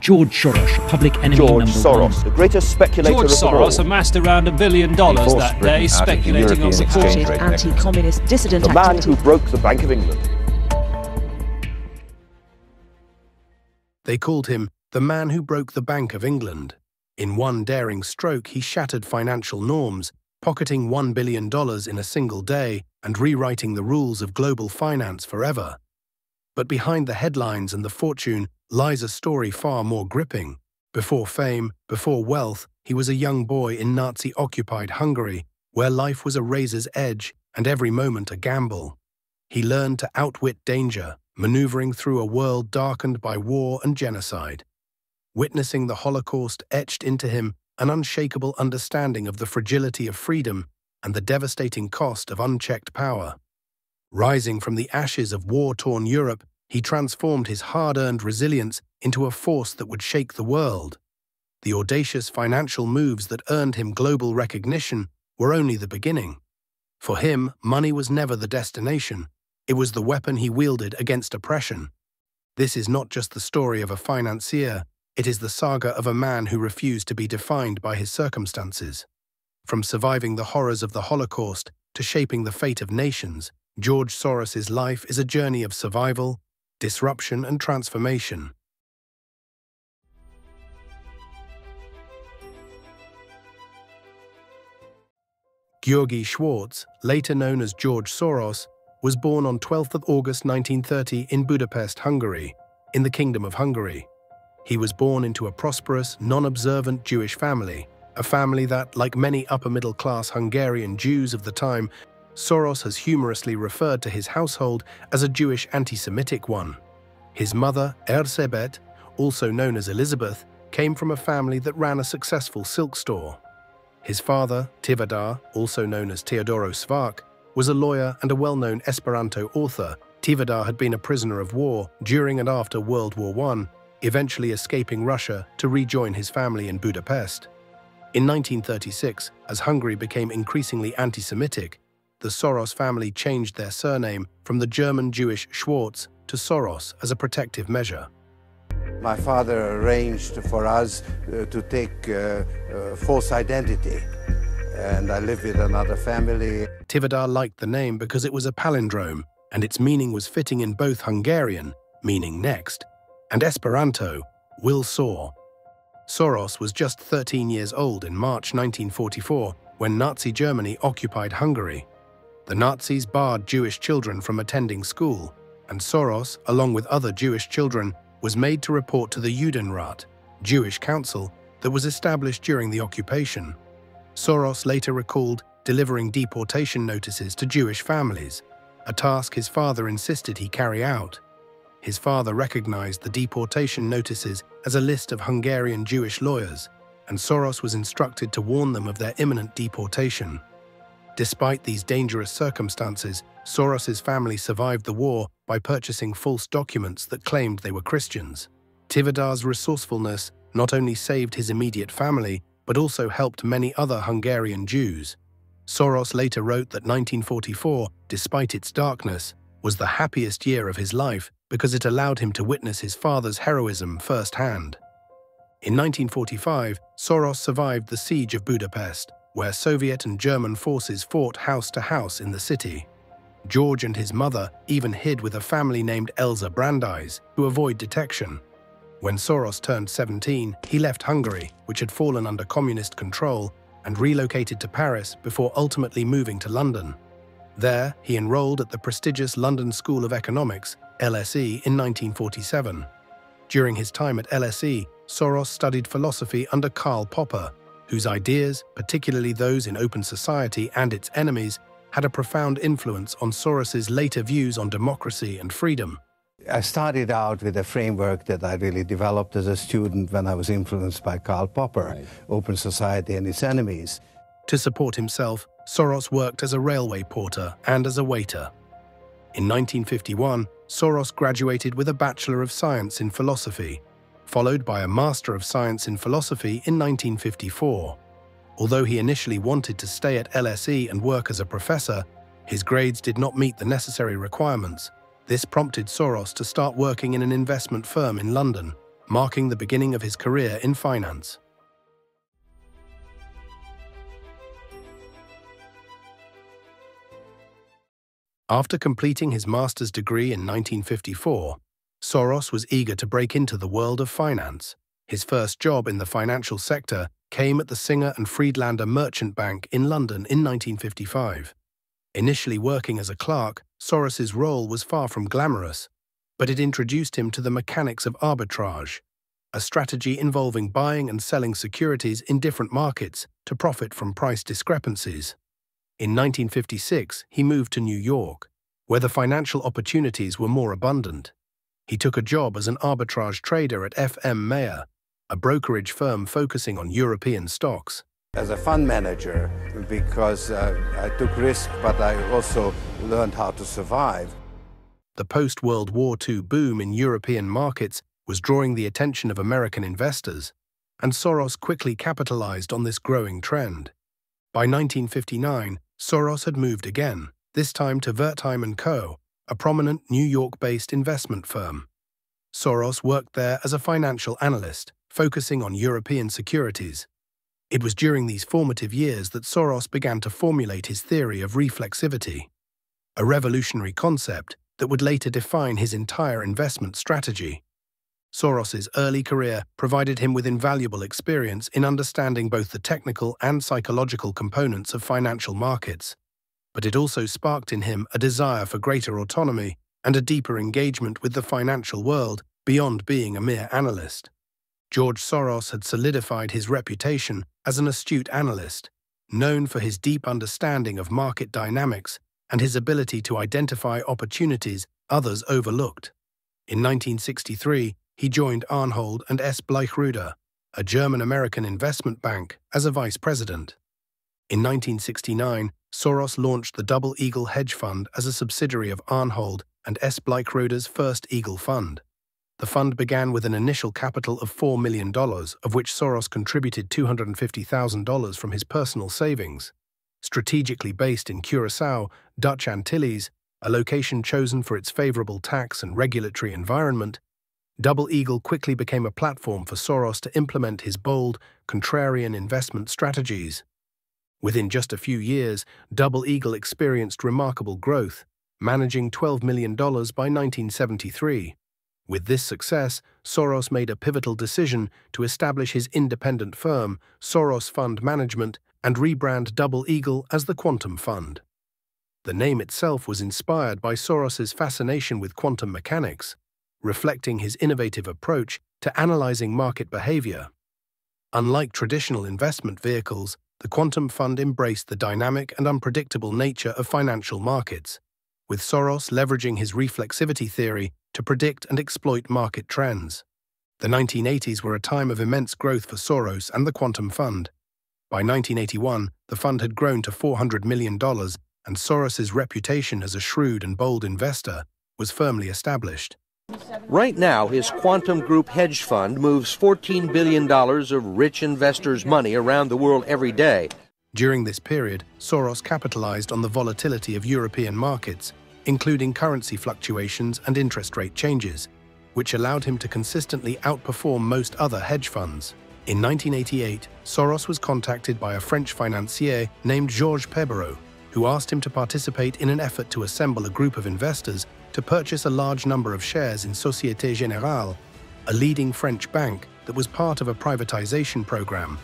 George Soros, public enemy George number Soros, one. the greatest speculator George of them all. Soros amassed around $1 billion that day, speculating on supported anti-communist dissident The man activity. who broke the Bank of England. They called him the man who broke the Bank of England. In one daring stroke, he shattered financial norms, pocketing $1 billion in a single day and rewriting the rules of global finance forever. But behind the headlines and the fortune lies a story far more gripping. Before fame, before wealth, he was a young boy in Nazi-occupied Hungary, where life was a razor's edge and every moment a gamble. He learned to outwit danger, maneuvering through a world darkened by war and genocide. Witnessing the Holocaust etched into him an unshakable understanding of the fragility of freedom and the devastating cost of unchecked power. Rising from the ashes of war-torn Europe, he transformed his hard-earned resilience into a force that would shake the world. The audacious financial moves that earned him global recognition were only the beginning. For him, money was never the destination. It was the weapon he wielded against oppression. This is not just the story of a financier, it is the saga of a man who refused to be defined by his circumstances. From surviving the horrors of the Holocaust to shaping the fate of nations, George Soros's life is a journey of survival, disruption, and transformation. György Schwartz, later known as George Soros, was born on 12th of August 1930 in Budapest, Hungary, in the Kingdom of Hungary. He was born into a prosperous, non-observant Jewish family, a family that, like many upper-middle-class Hungarian Jews of the time, Soros has humorously referred to his household as a Jewish anti-Semitic one. His mother, Erzsébet, also known as Elizabeth, came from a family that ran a successful silk store. His father, Tivadar, also known as Teodoro Svark, was a lawyer and a well-known Esperanto author. Tivadar had been a prisoner of war during and after World War I, eventually escaping Russia to rejoin his family in Budapest. In 1936, as Hungary became increasingly anti-Semitic, the Soros family changed their surname from the German Jewish Schwartz to Soros as a protective measure. My father arranged for us to take false identity, and I lived with another family. Tivadar liked the name because it was a palindrome, and its meaning was fitting in both Hungarian, meaning next, and Esperanto, will soar. Soros was just 13 years old in March 1944 when Nazi Germany occupied Hungary. The Nazis barred Jewish children from attending school, and Soros, along with other Jewish children, was made to report to the Judenrat, Jewish council, that was established during the occupation. Soros later recalled delivering deportation notices to Jewish families, a task his father insisted he carry out. His father recognized the deportation notices as a list of Hungarian Jewish lawyers, and Soros was instructed to warn them of their imminent deportation. Despite these dangerous circumstances, Soros's family survived the war by purchasing false documents that claimed they were Christians. Tivadar's resourcefulness not only saved his immediate family, but also helped many other Hungarian Jews. Soros later wrote that 1944, despite its darkness, was the happiest year of his life because it allowed him to witness his father's heroism firsthand. In 1945, Soros survived the siege of Budapest, where Soviet and German forces fought house to house in the city. George and his mother even hid with a family named Elsa Brandeis to avoid detection. When Soros turned 17, he left Hungary, which had fallen under communist control, and relocated to Paris before ultimately moving to London. There, he enrolled at the prestigious London School of Economics, LSE, in 1947. During his time at LSE, Soros studied philosophy under Karl Popper, whose ideas, particularly those in open society and its enemies, had a profound influence on Soros's later views on democracy and freedom. I started out with a framework that I really developed as a student when I was influenced by Karl Popper, right. Open society and its enemies. To support himself, Soros worked as a railway porter and as a waiter. In 1951, Soros graduated with a Bachelor of Science in Philosophy, followed by a Master of Science in Philosophy in 1954. Although he initially wanted to stay at LSE and work as a professor, his grades did not meet the necessary requirements. This prompted Soros to start working in an investment firm in London, marking the beginning of his career in finance. After completing his master's degree in 1954, Soros was eager to break into the world of finance. His first job in the financial sector came at the Singer and Friedlander Merchant Bank in London in 1955. Initially working as a clerk, Soros's role was far from glamorous, but it introduced him to the mechanics of arbitrage, a strategy involving buying and selling securities in different markets to profit from price discrepancies. In 1956, he moved to New York, where the financial opportunities were more abundant. He took a job as an arbitrage trader at F.M. Mayer, a brokerage firm focusing on European stocks. As a fund manager, because I took risk, but I also learned how to survive. The post-World War II boom in European markets was drawing the attention of American investors, and Soros quickly capitalized on this growing trend. By 1959, Soros had moved again, this time to Wertheim & Co., a prominent New York-based investment firm. Soros worked there as a financial analyst, focusing on European securities. It was during these formative years that Soros began to formulate his theory of reflexivity, a revolutionary concept that would later define his entire investment strategy. Soros's early career provided him with invaluable experience in understanding both the technical and psychological components of financial markets, but it also sparked in him a desire for greater autonomy and a deeper engagement with the financial world beyond being a mere analyst. George Soros had solidified his reputation as an astute analyst, known for his deep understanding of market dynamics and his ability to identify opportunities others overlooked. In 1963, he joined Arnold & S. Bleichruder, a German-American investment bank, as a vice president. In 1969, Soros launched the Double Eagle hedge fund as a subsidiary of Arnold & S. Bleichruder's First Eagle Fund. The fund began with an initial capital of $4 million, of which Soros contributed $250,000 from his personal savings. Strategically based in Curaçao, Dutch Antilles, a location chosen for its favorable tax and regulatory environment, Double Eagle quickly became a platform for Soros to implement his bold, contrarian investment strategies. Within just a few years, Double Eagle experienced remarkable growth, managing $12 million by 1973. With this success, Soros made a pivotal decision to establish his independent firm, Soros Fund Management, and rebrand Double Eagle as the Quantum Fund. The name itself was inspired by Soros's fascination with quantum mechanics, reflecting his innovative approach to analyzing market behavior. Unlike traditional investment vehicles, the Quantum Fund embraced the dynamic and unpredictable nature of financial markets, with Soros leveraging his reflexivity theory to predict and exploit market trends. The 1980s were a time of immense growth for Soros and the Quantum Fund. By 1981, the fund had grown to $400 million, and Soros's reputation as a shrewd and bold investor was firmly established. Right now, his Quantum Group hedge fund moves $14 billion of rich investors' money around the world every day. During this period, Soros capitalized on the volatility of European markets, including currency fluctuations and interest rate changes, which allowed him to consistently outperform most other hedge funds. In 1988, Soros was contacted by a French financier named Georges Pébereau, who asked him to participate in an effort to assemble a group of investors to purchase a large number of shares in Société Générale, a leading French bank that was part of a privatization program,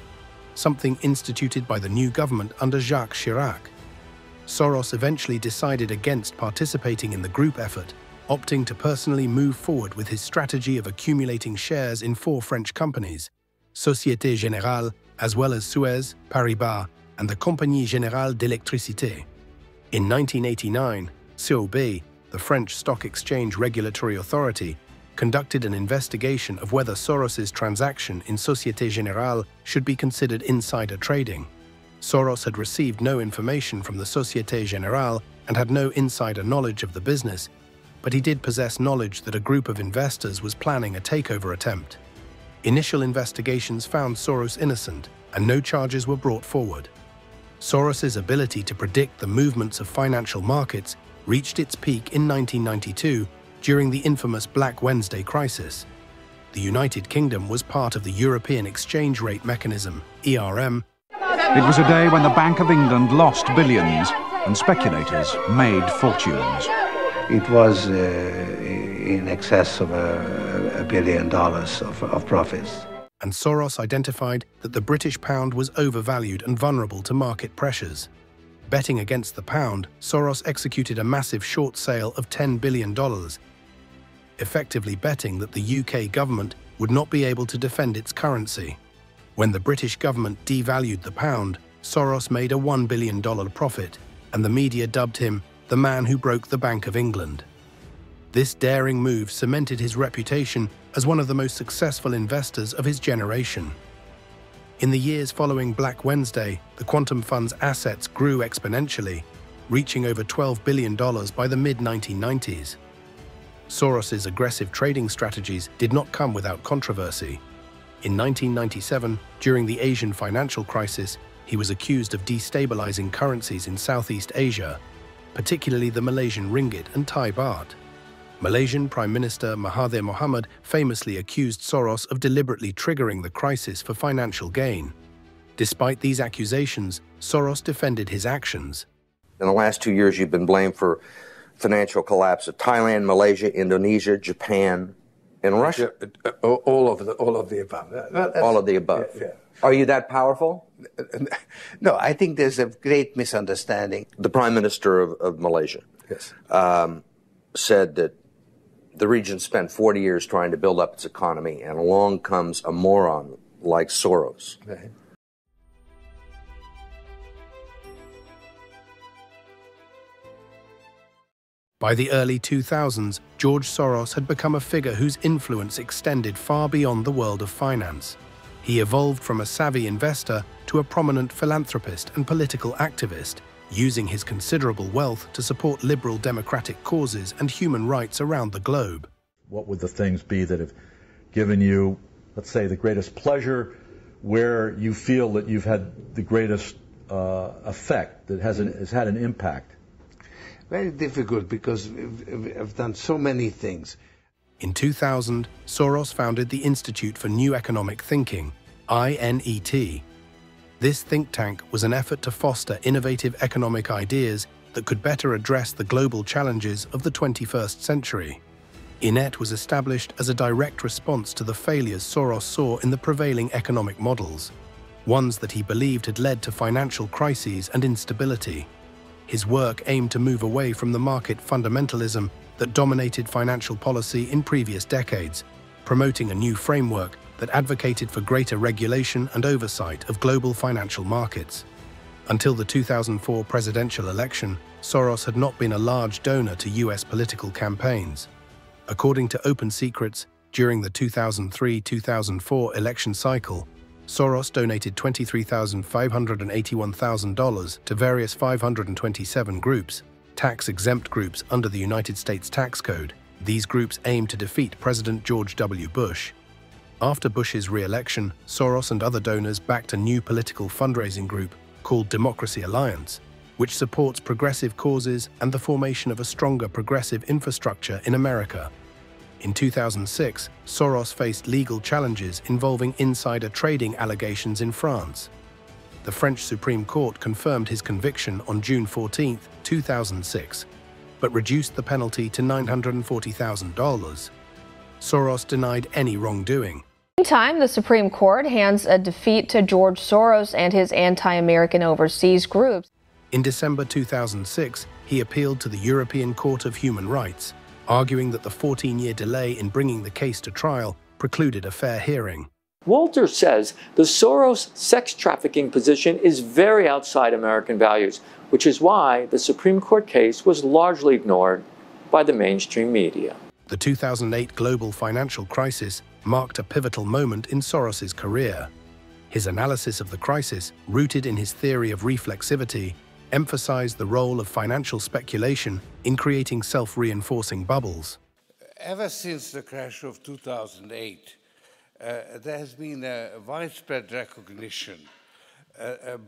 something instituted by the new government under Jacques Chirac. Soros eventually decided against participating in the group effort, opting to personally move forward with his strategy of accumulating shares in 4 French companies, Société Générale, as well as Suez, Paribas, and the Compagnie Générale d'Électricité. In 1989, COB, the French Stock Exchange Regulatory Authority, conducted an investigation of whether Soros's transaction in Société Générale should be considered insider trading. Soros had received no information from the Société Générale and had no insider knowledge of the business, but he did possess knowledge that a group of investors was planning a takeover attempt. Initial investigations found Soros innocent, and no charges were brought forward. Soros's ability to predict the movements of financial markets reached its peak in 1992 during the infamous Black Wednesday crisis. The United Kingdom was part of the European Exchange Rate Mechanism, ERM. It was a day when the Bank of England lost billions and speculators made fortunes. It was in excess of $1 billion of profits. And Soros identified that the British pound was overvalued and vulnerable to market pressures. Betting against the pound, Soros executed a massive short sale of $10 billion, effectively betting that the UK government would not be able to defend its currency. When the British government devalued the pound, Soros made a $1 billion profit, and the media dubbed him the man who broke the Bank of England. This daring move cemented his reputation as one of the most successful investors of his generation. In the years following Black Wednesday, the quantum fund's assets grew exponentially, reaching over $12 billion by the mid-1990s. Soros's aggressive trading strategies did not come without controversy. In 1997, during the Asian financial crisis, he was accused of destabilizing currencies in Southeast Asia, particularly the Malaysian ringgit and Thai baht. Malaysian Prime Minister Mahathir Mohamad famously accused Soros of deliberately triggering the crisis for financial gain. Despite these accusations, Soros defended his actions. In the last 2 years, you've been blamed for financial collapse of Thailand, Malaysia, Indonesia, Japan, and Russia. Yeah, all of the above. All of the above. Yeah. Are you that powerful? No, I think there's a great misunderstanding. The Prime Minister of Malaysia said that the region spent 40 years trying to build up its economy, and along comes a moron like Soros. Right. By the early 2000s, George Soros had become a figure whose influence extended far beyond the world of finance. He evolved from a savvy investor to a prominent philanthropist and political activist, using his considerable wealth to support liberal democratic causes and human rights around the globe. What would the things be that have given you, let's say, the greatest pleasure, where you feel that you've had the greatest effect, that has had an impact? Very difficult, because I've done so many things. In 2000, Soros founded the Institute for New Economic Thinking, INET. This think tank was an effort to foster innovative economic ideas that could better address the global challenges of the 21st century. INET was established as a direct response to the failures Soros saw in the prevailing economic models, ones that he believed had led to financial crises and instability. His work aimed to move away from the market fundamentalism that dominated financial policy in previous decades, promoting a new framework that advocated for greater regulation and oversight of global financial markets. Until the 2004 presidential election, Soros had not been a large donor to US political campaigns. According to Open Secrets, during the 2003-2004 election cycle, Soros donated $23,581,000 to various 527 groups, tax-exempt groups under the United States tax code. These groups aimed to defeat President George W. Bush. After Bush's re-election, Soros and other donors backed a new political fundraising group called Democracy Alliance, which supports progressive causes and the formation of a stronger progressive infrastructure in America. In 2006, Soros faced legal challenges involving insider trading allegations in France. The French Supreme Court confirmed his conviction on June 14, 2006, but reduced the penalty to $940,000. Soros denied any wrongdoing. Meantime, the Supreme Court hands a defeat to George Soros and his anti-American overseas groups. In December 2006, he appealed to the European Court of Human Rights, arguing that the 14-year delay in bringing the case to trial precluded a fair hearing. Walter says the Soros sex trafficking position is very outside American values, which is why the Supreme Court case was largely ignored by the mainstream media. The 2008 global financial crisis marked a pivotal moment in Soros's career. His analysis of the crisis, rooted in his theory of reflexivity, emphasized the role of financial speculation in creating self-reinforcing bubbles. Ever since the crash of 2008, there has been a widespread recognition,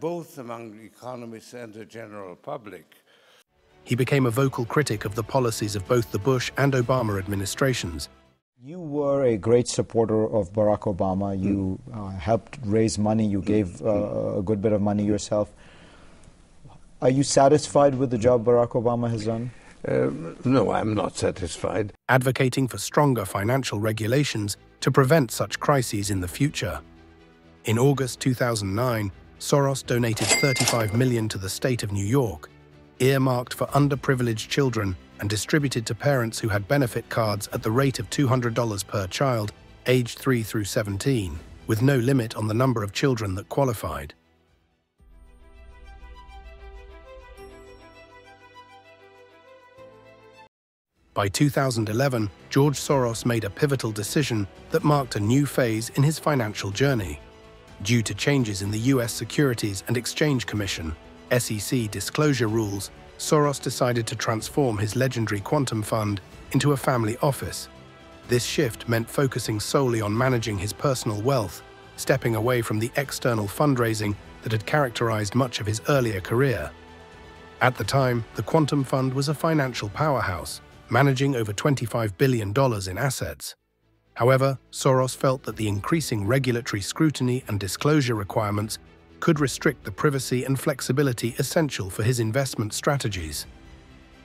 both among economists and the general public. He became a vocal critic of the policies of both the Bush and Obama administrations, You were a great supporter of Barack Obama. You helped raise money. You gave a good bit of money yourself. Are you satisfied with the job Barack Obama has done? No, I'm not satisfied. Advocating for stronger financial regulations to prevent such crises in the future. In August 2009, Soros donated $35 million to the state of New York, earmarked for underprivileged children and distributed to parents who had benefit cards at the rate of $200 per child, aged 3 through 17, with no limit on the number of children that qualified. By 2011, George Soros made a pivotal decision that marked a new phase in his financial journey. Due to changes in the U.S. Securities and Exchange Commission, SEC disclosure rules, Soros decided to transform his legendary quantum fund into a family office. This shift meant focusing solely on managing his personal wealth, stepping away from the external fundraising that had characterized much of his earlier career. At the time, the quantum fund was a financial powerhouse, managing over $25 billion in assets. However, Soros felt that the increasing regulatory scrutiny and disclosure requirements could restrict the privacy and flexibility essential for his investment strategies.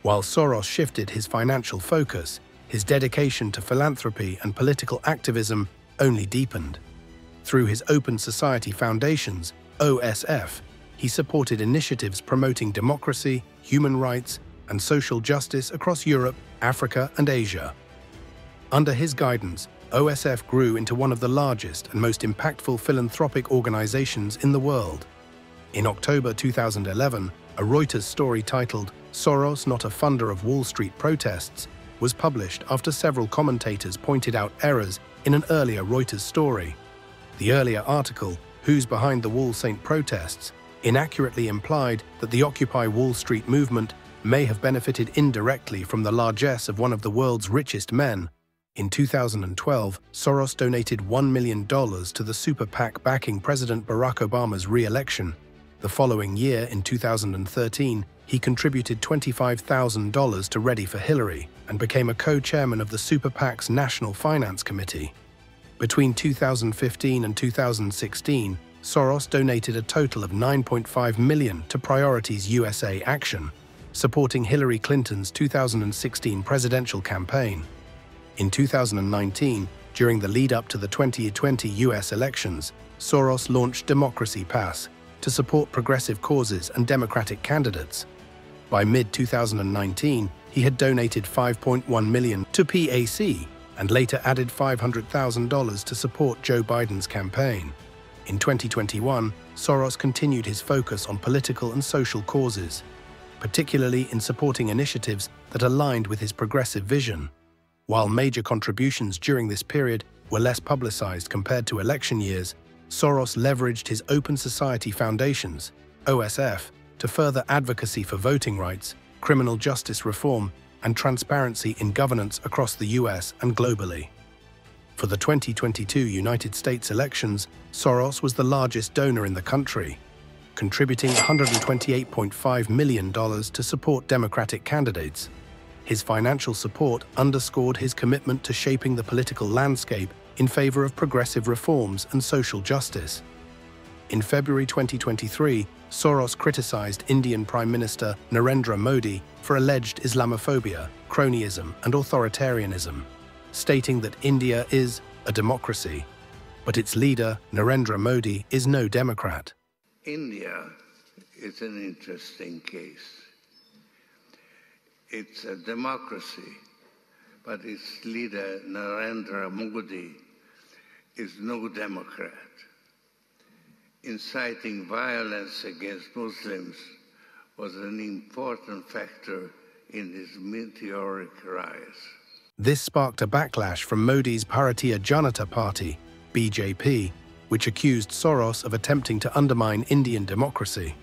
While Soros shifted his financial focus, his dedication to philanthropy and political activism only deepened. Through his Open Society Foundations, OSF, he supported initiatives promoting democracy, human rights, and social justice across Europe, Africa, and Asia. Under his guidance, OSF grew into one of the largest and most impactful philanthropic organizations in the world. In October 2011, a Reuters story titled "Soros Not a Funder of Wall Street Protests" was published after several commentators pointed out errors in an earlier Reuters story. The earlier article, "Who's Behind the Wall St. Protests?" inaccurately implied that the Occupy Wall Street movement may have benefited indirectly from the largesse of one of the world's richest men. In 2012, Soros donated $1 million to the super PAC backing President Barack Obama's re-election. The following year, in 2013, he contributed $25,000 to Ready for Hillary and became a co-chairman of the super PAC's National Finance Committee. Between 2015 and 2016, Soros donated a total of $9.5 million to Priorities USA Action, supporting Hillary Clinton's 2016 presidential campaign. In 2019, during the lead-up to the 2020 U.S. elections, Soros launched Democracy Pass to support progressive causes and Democratic candidates. By mid-2019, he had donated $5.1 million to PAC and later added $500,000 to support Joe Biden's campaign. In 2021, Soros continued his focus on political and social causes, particularly in supporting initiatives that aligned with his progressive vision. While major contributions during this period were less publicized compared to election years, Soros leveraged his Open Society Foundations, OSF, to further advocacy for voting rights, criminal justice reform, and transparency in governance across the US and globally. For the 2022 United States elections, Soros was the largest donor in the country, contributing $128.5 million to support Democratic candidates. His financial support underscored his commitment to shaping the political landscape in favor of progressive reforms and social justice. In February 2023, Soros criticized Indian Prime Minister Narendra Modi for alleged Islamophobia, cronyism, and authoritarianism, stating that India is a democracy, but its leader, Narendra Modi, is no Democrat. India is an interesting case. It's a democracy, but its leader, Narendra Modi, is no Democrat. Inciting violence against Muslims was an important factor in his meteoric rise. This sparked a backlash from Modi's Bharatiya Janata Party, BJP, which accused Soros of attempting to undermine Indian democracy.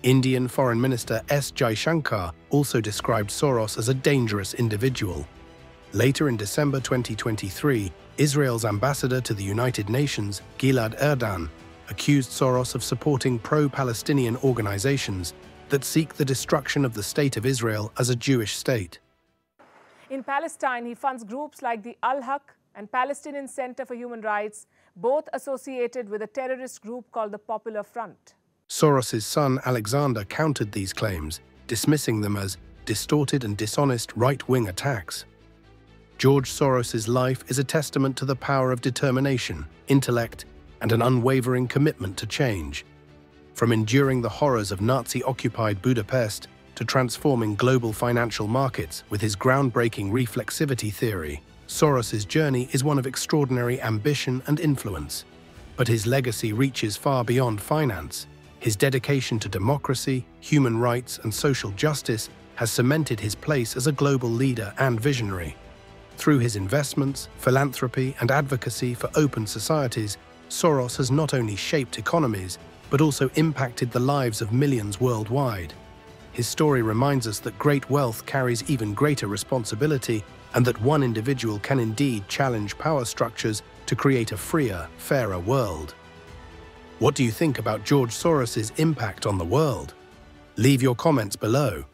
Indian Foreign Minister S. Jaishankar also described Soros as a dangerous individual. Later in December 2023, Israel's ambassador to the United Nations, Gilad Erdan, accused Soros of supporting pro-Palestinian organizations that seek the destruction of the State of Israel as a Jewish state. In Palestine, he funds groups like the Al-Haq and Palestinian Center for Human Rights, both associated with a terrorist group called the Popular Front. Soros's son Alexander countered these claims, dismissing them as distorted and dishonest right-wing attacks. George Soros's life is a testament to the power of determination, intellect, and an unwavering commitment to change. From enduring the horrors of Nazi-occupied Budapest to transforming global financial markets with his groundbreaking reflexivity theory, Soros's journey is one of extraordinary ambition and influence. But his legacy reaches far beyond finance. His dedication to democracy, human rights, and social justice has cemented his place as a global leader and visionary. Through his investments, philanthropy, and advocacy for open societies, Soros has not only shaped economies, but also impacted the lives of millions worldwide. His story reminds us that great wealth carries even greater responsibility, and that one individual can indeed challenge power structures to create a freer, fairer world. What do you think about George Soros's impact on the world? Leave your comments below.